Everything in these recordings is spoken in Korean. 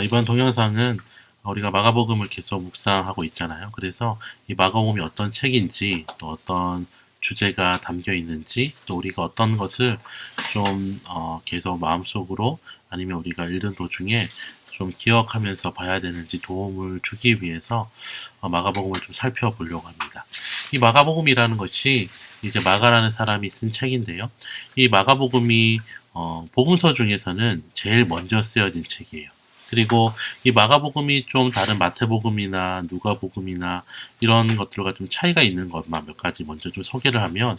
이번 동영상은 우리가 마가복음을 계속 묵상하고 있잖아요. 그래서 이 마가복음이 어떤 책인지, 또 어떤 주제가 담겨 있는지, 또 우리가 어떤 것을 좀 계속 마음속으로, 아니면 우리가 읽는 도중에 좀 기억하면서 봐야 되는지 도움을 주기 위해서 마가복음을 좀 살펴보려고 합니다. 이 마가복음이라는 것이 이제 마가라는 사람이 쓴 책인데요. 이 마가복음이 복음서 중에서는 제일 먼저 쓰여진 책이에요. 그리고 이 마가복음이 좀 다른 마태복음이나 누가복음이나 이런 것들과 좀 차이가 있는 것만 몇 가지 먼저 좀 소개를 하면,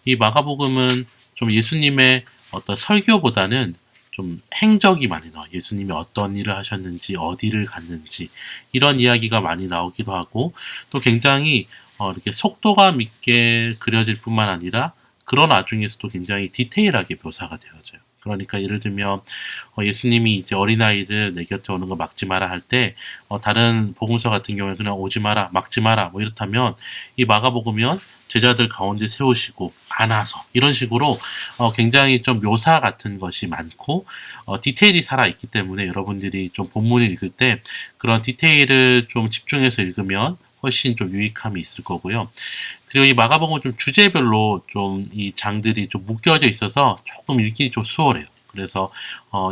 이 마가복음은 좀 예수님의 어떤 설교보다는 좀 행적이 많이 나와요. 예수님이 어떤 일을 하셨는지, 어디를 갔는지, 이런 이야기가 많이 나오기도 하고, 또 굉장히 이렇게 속도감 있게 그려질 뿐만 아니라 그런 와중에서도 굉장히 디테일하게 묘사가 되어져요. 그러니까 예를 들면 예수님이 이제 어린아이를 내 곁에 오는 거 막지 마라 할 때, 다른 복음서 같은 경우에 그냥 오지 마라, 막지 마라 뭐 이렇다면, 이 마가복음은 제자들 가운데 세우시고 안아서 이런 식으로 굉장히 좀 묘사 같은 것이 많고 디테일이 살아있기 때문에, 여러분들이 좀 본문을 읽을 때 그런 디테일을 좀 집중해서 읽으면 훨씬 좀 유익함이 있을 거고요. 그리고 이 마가복음은 좀 주제별로 좀 이 장들이 좀 묶여져 있어서 조금 읽기 좀 수월해요. 그래서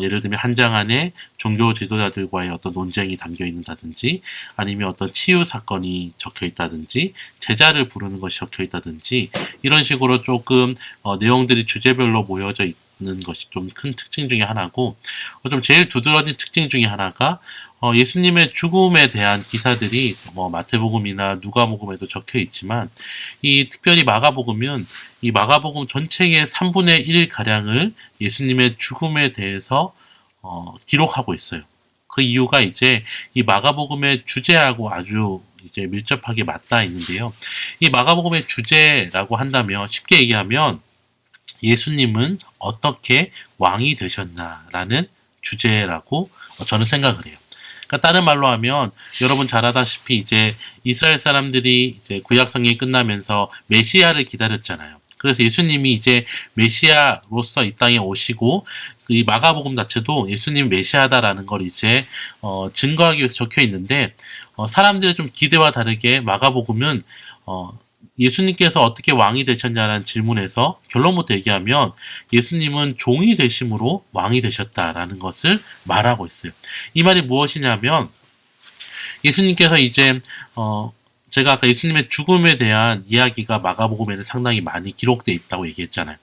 예를 들면 한 장 안에 종교 지도자들과의 어떤 논쟁이 담겨 있다든지, 아니면 어떤 치유 사건이 적혀 있다든지, 제자를 부르는 것이 적혀 있다든지, 이런 식으로 조금 내용들이 주제별로 모여져 있는 것이 좀 큰 특징 중에 하나고, 좀 제일 두드러진 특징 중에 하나가 예수님의 죽음에 대한 기사들이 마태복음이나 누가복음에도 적혀 있지만, 이 특별히 마가복음은 이 마가복음 전체의 3분의 1 가량을 예수님의 죽음에 대해서 기록하고 있어요. 그 이유가 이제 이 마가복음의 주제하고 아주 이제 밀접하게 맞닿아 있는데요. 이 마가복음의 주제라고 한다면, 쉽게 얘기하면 예수님은 어떻게 왕이 되셨나라는 주제라고 저는 생각을 해요. 그러니까 다른 말로 하면, 여러분 잘 아다시피 이제 이스라엘 사람들이 이제 구약 성경이 끝나면서 메시아를 기다렸잖아요. 그래서 예수님이 이제 메시아로서 이 땅에 오시고, 이 마가복음 자체도 예수님 메시아다라는 걸 이제 증거하기 위해서 적혀 있는데, 사람들의 좀 기대와 다르게 마가복음은 예수님께서 어떻게 왕이 되셨냐라는 질문에서 결론부터 얘기하면, 예수님은 종이 되심으로 왕이 되셨다라는 것을 말하고 있어요. 이 말이 무엇이냐면, 예수님께서 이제 제가 아까 예수님의 죽음에 대한 이야기가 마가복음에는 상당히 많이 기록되어 있다고 얘기했잖아요.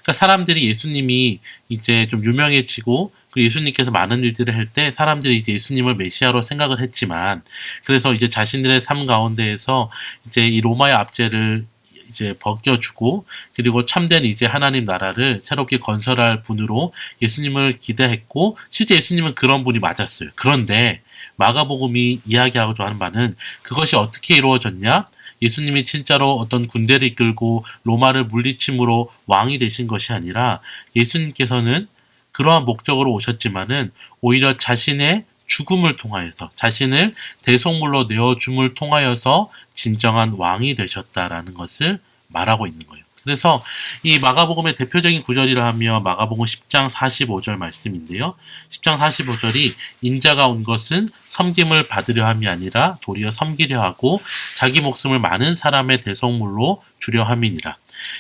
그러니까 사람들이 예수님이 이제 좀 유명해지고, 그리고 예수님께서 많은 일들을 할 때 사람들이 이제 예수님을 메시아로 생각을 했지만, 그래서 이제 자신들의 삶 가운데에서 이제 이 로마의 압제를 이제 벗겨주고, 그리고 참된 이제 하나님 나라를 새롭게 건설할 분으로 예수님을 기대했고, 실제 예수님은 그런 분이 맞았어요. 그런데 마가복음이 이야기하고자 하는 바는, 그것이 어떻게 이루어졌냐? 예수님이 진짜로 어떤 군대를 이끌고 로마를 물리침으로 왕이 되신 것이 아니라, 예수님께서는 그러한 목적으로 오셨지만은 오히려 자신의 죽음을 통하여서, 자신을 대속물로 내어줌을 통하여서 진정한 왕이 되셨다라는 것을 말하고 있는 거예요. 그래서 이 마가복음의 대표적인 구절이라 하면 마가복음 10장 45절 말씀인데요. 10장 45절이 인자가 온 것은 섬김을 받으려 함이 아니라 도리어 섬기려 하고 자기 목숨을 많은 사람의 대속물로 주려 함이니라.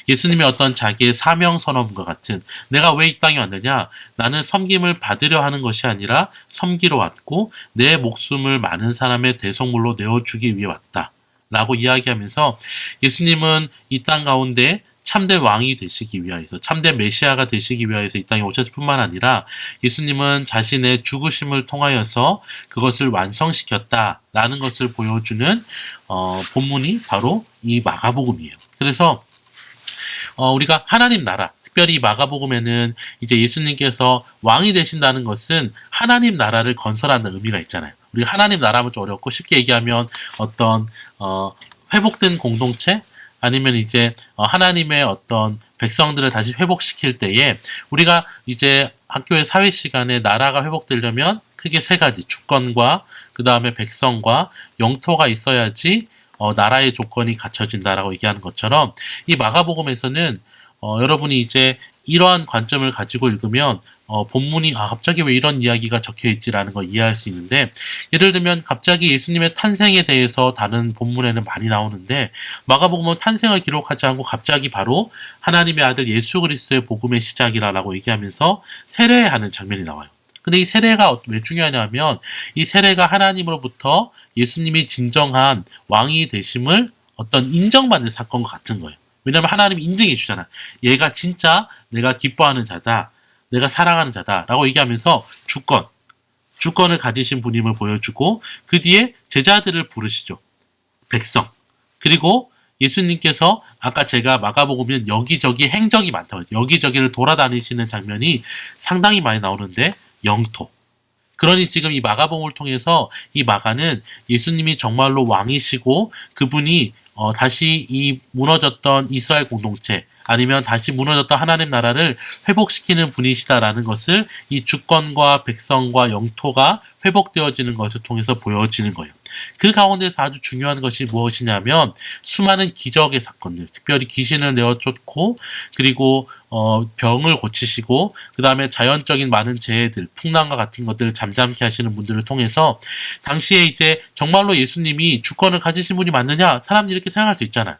예수님의 어떤 자기의 사명 선언과 같은, 내가 왜 이 땅에 왔느냐? 나는 섬김을 받으려 하는 것이 아니라 섬기러 왔고 내 목숨을 많은 사람의 대속물로 내어주기 위해 왔다 라고 이야기하면서, 예수님은 이 땅 가운데 참된 왕이 되시기 위하여서, 참된 메시아가 되시기 위하여서 이 땅에 오셨을 뿐만 아니라, 예수님은 자신의 죽으심을 통하여서 그것을 완성시켰다라는 것을 보여주는 본문이 바로 이 마가복음이에요. 그래서 우리가 하나님 나라, 특별히 마가복음에는 이제 예수님께서 왕이 되신다는 것은 하나님 나라를 건설한다는 의미가 있잖아요. 우리가 하나님 나라면 좀 어렵고, 쉽게 얘기하면 어떤 회복된 공동체, 아니면 이제 하나님의 어떤 백성들을 다시 회복시킬 때에, 우리가 이제 학교의 사회 시간에 나라가 회복되려면 크게 세 가지, 주권과 그 다음에 백성과 영토가 있어야지 나라의 조건이 갖춰진다라고 얘기하는 것처럼, 이 마가복음에서는 여러분이 이제 이러한 관점을 가지고 읽으면 본문이 갑자기 왜 이런 이야기가 적혀 있지라는 걸 이해할 수 있는데, 예를 들면 갑자기 예수님의 탄생에 대해서 다른 본문에는 많이 나오는데 마가복음은 탄생을 기록하지 않고 갑자기 바로 하나님의 아들 예수 그리스도의 복음의 시작이라고 얘기하면서 세례하는 장면이 나와요. 근데 이 세례가 왜 중요하냐면 이 세례가 하나님으로부터 예수님이 진정한 왕이 되심을 어떤 인정받는 사건과 같은 거예요. 왜냐하면 하나님이 인정해 주잖아. 얘가 진짜 내가 기뻐하는 자다, 내가 사랑하는 자다 라고 얘기하면서 주권을 가지신 분임을 보여주고, 그 뒤에 제자들을 부르시죠. 백성. 그리고 예수님께서 아까 제가 마가복음은 여기저기 행적이 많다고 했죠. 여기저기를 돌아다니시는 장면이 상당히 많이 나오는데 영토. 그러니 지금 이 마가복음을 통해서 이 마가는 예수님이 정말로 왕이시고 그분이 다시 이 무너졌던 이스라엘 공동체, 아니면 다시 무너졌던 하나님 나라를 회복시키는 분이시다라는 것을 이 주권과 백성과 영토가 회복되어지는 것을 통해서 보여지는 거예요. 그 가운데서 아주 중요한 것이 무엇이냐면 수많은 기적의 사건들, 특별히 귀신을 내어쫓고 그리고 병을 고치시고 그 다음에 자연적인 많은 재해들, 풍랑과 같은 것들을 잠잠케 하시는 분들을 통해서 당시에 이제 정말로 예수님이 주권을 가지신 분이 맞느냐? 사람들이 이렇게 생각할 수 있잖아요.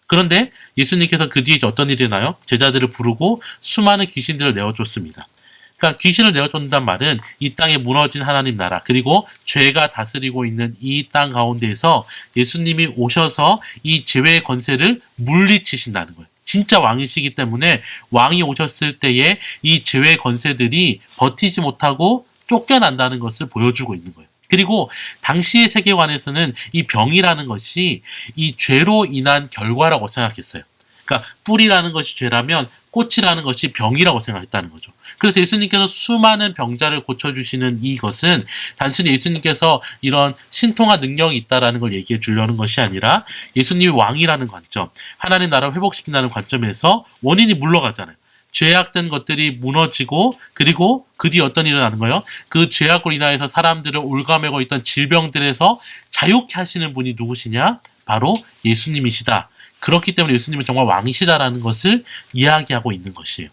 그런데 예수님께서 그 뒤에 어떤 일이 나요? 제자들을 부르고 수많은 귀신들을 내어쫓습니다. 그러니까 귀신을 내어쫓는단 말은 이 땅에 무너진 하나님 나라, 그리고 죄가 다스리고 있는 이 땅 가운데에서 예수님이 오셔서 이 죄의 권세를 물리치신다는 거예요. 진짜 왕이시기 때문에 왕이 오셨을 때에 이 죄의 권세들이 버티지 못하고 쫓겨난다는 것을 보여주고 있는 거예요. 그리고 당시의 세계관에서는 이 병이라는 것이 이 죄로 인한 결과라고 생각했어요. 그러니까 뿌리라는 것이 죄라면 꽃이라는 것이 병이라고 생각했다는 거죠. 그래서 예수님께서 수많은 병자를 고쳐주시는 이것은 단순히 예수님께서 이런 신통한 능력이 있다는 걸 얘기해 주려는 것이 아니라 예수님이 왕이라는 관점, 하나님 나라를 회복시킨다는 관점에서 원인이 물러가잖아요. 죄악된 것들이 무너지고 그리고 그 뒤에 어떤 일이 나는 거예요? 그 죄악으로 인하여서 사람들을 올가매고 있던 질병들에서 자유케 하시는 분이 누구시냐? 바로 예수님이시다. 그렇기 때문에 예수님은 정말 왕이시다라는 것을 이야기하고 있는 것이에요.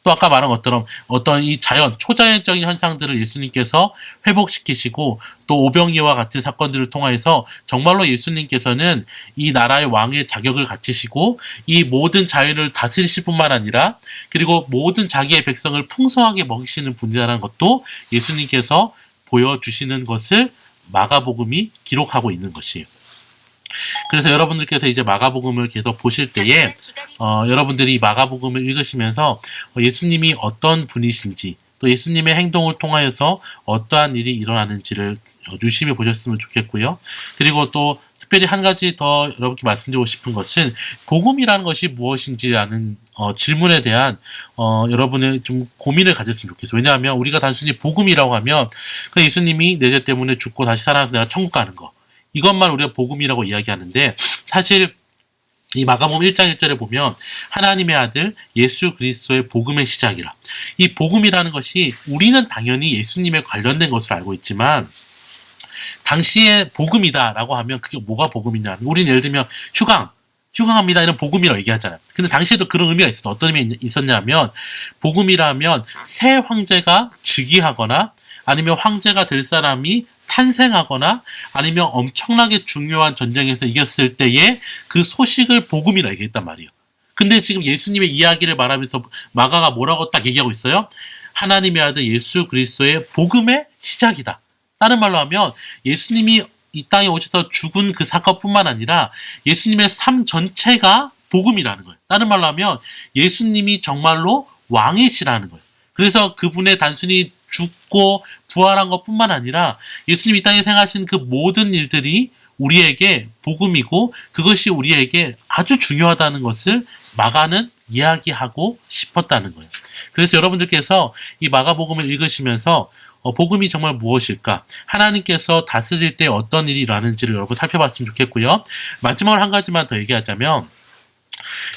또 아까 말한 것처럼 어떤 이 초자연적인 현상들을 예수님께서 회복시키시고 또 오병이와 같은 사건들을 통해서 정말로 예수님께서는 이 나라의 왕의 자격을 갖추시고 이 모든 자연을 다스리실 뿐만 아니라 그리고 모든 자기의 백성을 풍성하게 먹이시는 분이라는 것도 예수님께서 보여주시는 것을 마가복음이 기록하고 있는 것이에요. 그래서 여러분들께서 이제 마가복음을 계속 보실 때에 여러분들이 마가복음을 읽으시면서 예수님이 어떤 분이신지 또 예수님의 행동을 통하여서 어떠한 일이 일어나는지를 유심히 보셨으면 좋겠고요. 그리고 또 특별히 한 가지 더 여러분께 말씀드리고 싶은 것은 복음이라는 것이 무엇인지라는 질문에 대한 여러분의 좀 고민을 가졌으면 좋겠어요. 왜냐하면 우리가 단순히 복음이라고 하면 그 예수님이 내 죄 때문에 죽고 다시 살아나서 내가 천국 가는 거, 이것만 우리가 복음이라고 이야기하는데 사실 이 마가복음 1장 1절에 보면 하나님의 아들 예수 그리스도의 복음의 시작이라. 이 복음이라는 것이 우리는 당연히 예수님에 관련된 것을 알고 있지만 당시에 복음이다라고 하면 그게 뭐가 복음이냐? 우리는 예를 들면 휴강합니다 이런 복음이라고 얘기하잖아요. 근데 당시에도 그런 의미가 있었어. 어떤 의미가 있었냐면 복음이라면 새 황제가 즉위하거나 아니면 황제가 될 사람이 탄생하거나 아니면 엄청나게 중요한 전쟁에서 이겼을 때의 그 소식을 복음이라 얘기했단 말이에요. 근데 지금 예수님의 이야기를 말하면서 마가가 뭐라고 딱 얘기하고 있어요? 하나님의 아들 예수 그리스도의 복음의 시작이다. 다른 말로 하면 예수님이 이 땅에 오셔서 죽은 그 사건뿐만 아니라 예수님의 삶 전체가 복음이라는 거예요. 다른 말로 하면 예수님이 정말로 왕이시라는 거예요. 그래서 그분의 단순히 죽고 부활한 것뿐만 아니라 예수님이 이 땅에 생하신 그 모든 일들이 우리에게 복음이고 그것이 우리에게 아주 중요하다는 것을 마가는 이야기하고 싶었다는 거예요. 그래서 여러분들께서 이 마가복음을 읽으시면서 복음이 정말 무엇일까? 하나님께서 다스릴 때 어떤 일이 일어나는지를 여러분 살펴봤으면 좋겠고요. 마지막으로 한 가지만 더 얘기하자면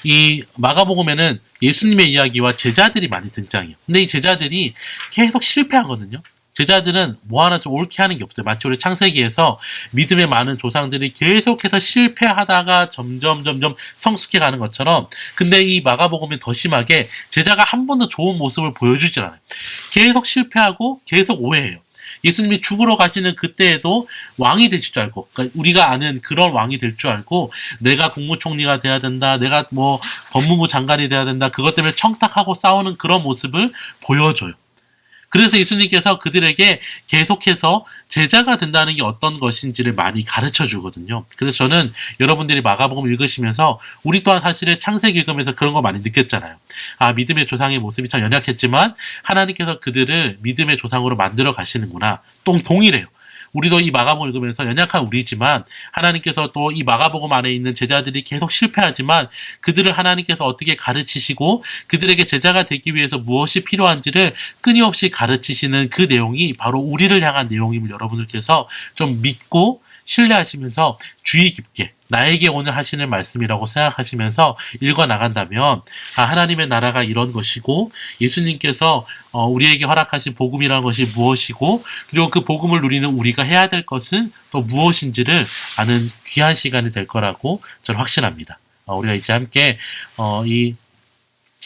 이 마가복음에는 예수님의 이야기와 제자들이 많이 등장해요. 근데 이 제자들이 계속 실패하거든요. 제자들은 뭐 하나 좀 옳게 하는 게 없어요. 마치 우리 창세기에서 믿음의 많은 조상들이 계속해서 실패하다가 점점 성숙해 가는 것처럼, 근데 이 마가복음이 더 심하게 제자가 한 번도 좋은 모습을 보여주질 않아요. 계속 실패하고 계속 오해해요. 예수님이 죽으러 가시는 그때에도 왕이 되실 줄 알고, 그러니까 우리가 아는 그런 왕이 될 줄 알고, 내가 국무총리가 돼야 된다, 내가 뭐 법무부 장관이 돼야 된다, 그것 때문에 청탁하고 싸우는 그런 모습을 보여줘요. 그래서 예수님께서 그들에게 계속해서 제자가 된다는 게 어떤 것인지를 많이 가르쳐 주거든요. 그래서 저는 여러분들이 마가복음 읽으시면서, 우리 또한 사실은 창세기 읽으면서 그런 거 많이 느꼈잖아요. 아, 믿음의 조상의 모습이 참 연약했지만 하나님께서 그들을 믿음의 조상으로 만들어 가시는구나. 동일해요. 우리도 이 마가복음 읽으면서 연약한 우리지만 하나님께서 또 이 마가복음 안에 있는 제자들이 계속 실패하지만 그들을 하나님께서 어떻게 가르치시고 그들에게 제자가 되기 위해서 무엇이 필요한지를 끊임없이 가르치시는 그 내용이 바로 우리를 향한 내용임을 여러분들께서 좀 믿고 신뢰하시면서 주의 깊게 나에게 오늘 하시는 말씀이라고 생각하시면서 읽어나간다면, 아, 하나님의 나라가 이런 것이고 예수님께서 우리에게 허락하신 복음이라는 것이 무엇이고, 그리고 그 복음을 누리는 우리가 해야 될 것은 또 무엇인지를 아는 귀한 시간이 될 거라고 저는 확신합니다. 우리가 이제 함께 이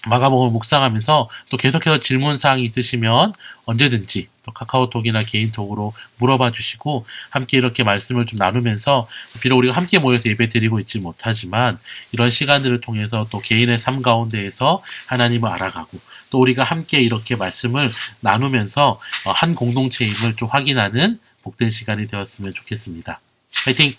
마가복음을 묵상하면서 또 계속해서 질문사항이 있으시면 언제든지 또 카카오톡이나 개인톡으로 물어봐 주시고, 함께 이렇게 말씀을 좀 나누면서, 비록 우리가 함께 모여서 예배 드리고 있지 못하지만 이런 시간들을 통해서 또 개인의 삶 가운데에서 하나님을 알아가고, 또 우리가 함께 이렇게 말씀을 나누면서 한 공동체임을 좀 확인하는 복된 시간이 되었으면 좋겠습니다. 파이팅!